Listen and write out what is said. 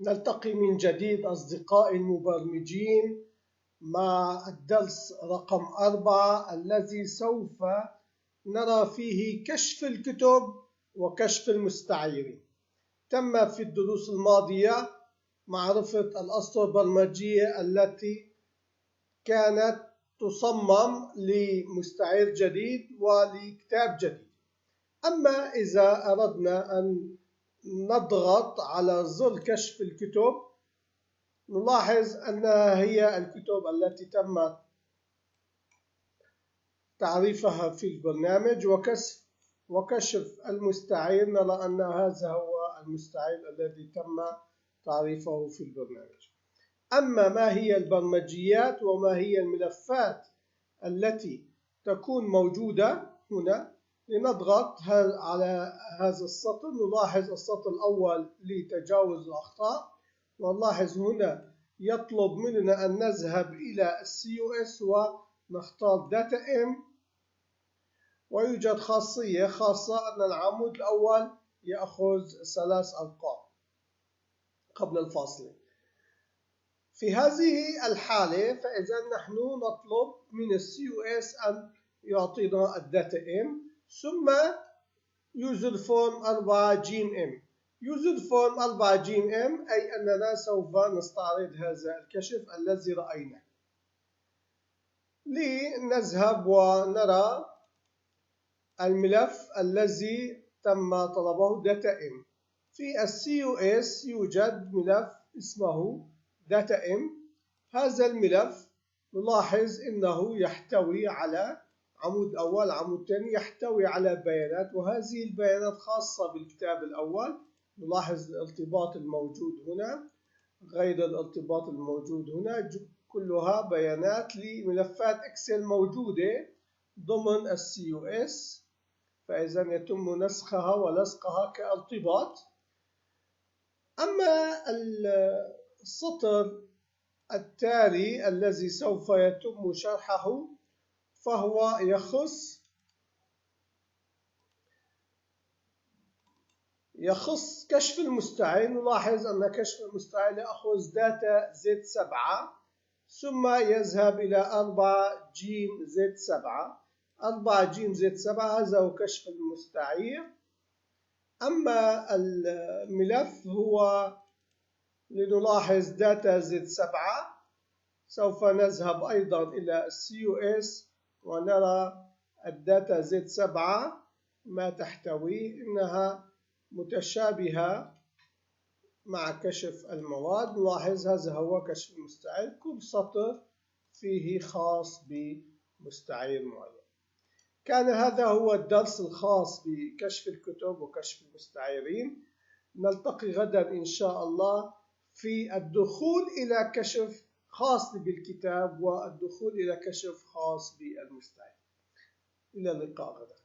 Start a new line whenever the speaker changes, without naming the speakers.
نلتقي من جديد أصدقائي المبرمجين مع الدرس رقم 4 الذي سوف نرى فيه كشف الكتب وكشف المستعيرين. تم في الدروس الماضية معرفة الأسطر البرمجية التي كانت تصمم لمستعير جديد ولكتاب جديد. أما إذا أردنا أن نضغط على زر كشف الكتب نلاحظ أنها هي الكتب التي تم تعريفها في البرنامج، وكشف المستعير نرى أن هذا هو المستعير الذي تم تعريفه في البرنامج. أما ما هي البرمجيات وما هي الملفات التي تكون موجودة هنا، لنضغط على هذا السطر نلاحظ السطر الأول لتجاوز الأخطاء، ونلاحظ هنا يطلب مننا أن نذهب إلى COS ونختار Data M، ويوجد خاصة أن العمود الأول يأخذ 3 أرقام قبل الفاصلة. في هذه الحالة فإذا نحن نطلب من COS أن يعطينا الداتا M ثم user form 4GM. user form 4GM أي أننا سوف نستعرض هذا الكشف الذي رأيناه. لنذهب ونرى الملف الذي تم طلبه data M. في COS يوجد ملف اسمه data M. هذا الملف نلاحظ أنه يحتوي على عمود أول، عمود ثاني، يحتوي على بيانات، وهذه البيانات خاصة بالكتاب الأول. نلاحظ الارتباط الموجود هنا غير الارتباط الموجود هنا، كلها بيانات لملفات إكسل موجودة ضمن COS، فإذا يتم نسخها ولصقها كارتباط. أما السطر التالي الذي سوف يتم شرحه فهو يخص كشف المستعير. نلاحظ أن كشف المستعير يأخذ داتا Z7 ثم يذهب إلى 4GZ7. 4GZ7 هذا هو كشف المستعير. أما الملف هو لنلاحظ داتا Z7. سوف نذهب أيضا إلى COS ونرى الداتا Z7 ما تحتوي، إنها متشابهة مع كشف المواد. نلاحظ هذا هو كشف المستعير، كل سطر فيه خاص بمستعير معين. كان هذا هو الدرس الخاص بكشف الكتب وكشف المستعيرين. نلتقي غدا إن شاء الله في الدخول إلى كشف خاص بالكتاب والدخول إلى كشف خاص بالمستعير. إلى اللقاء غدا.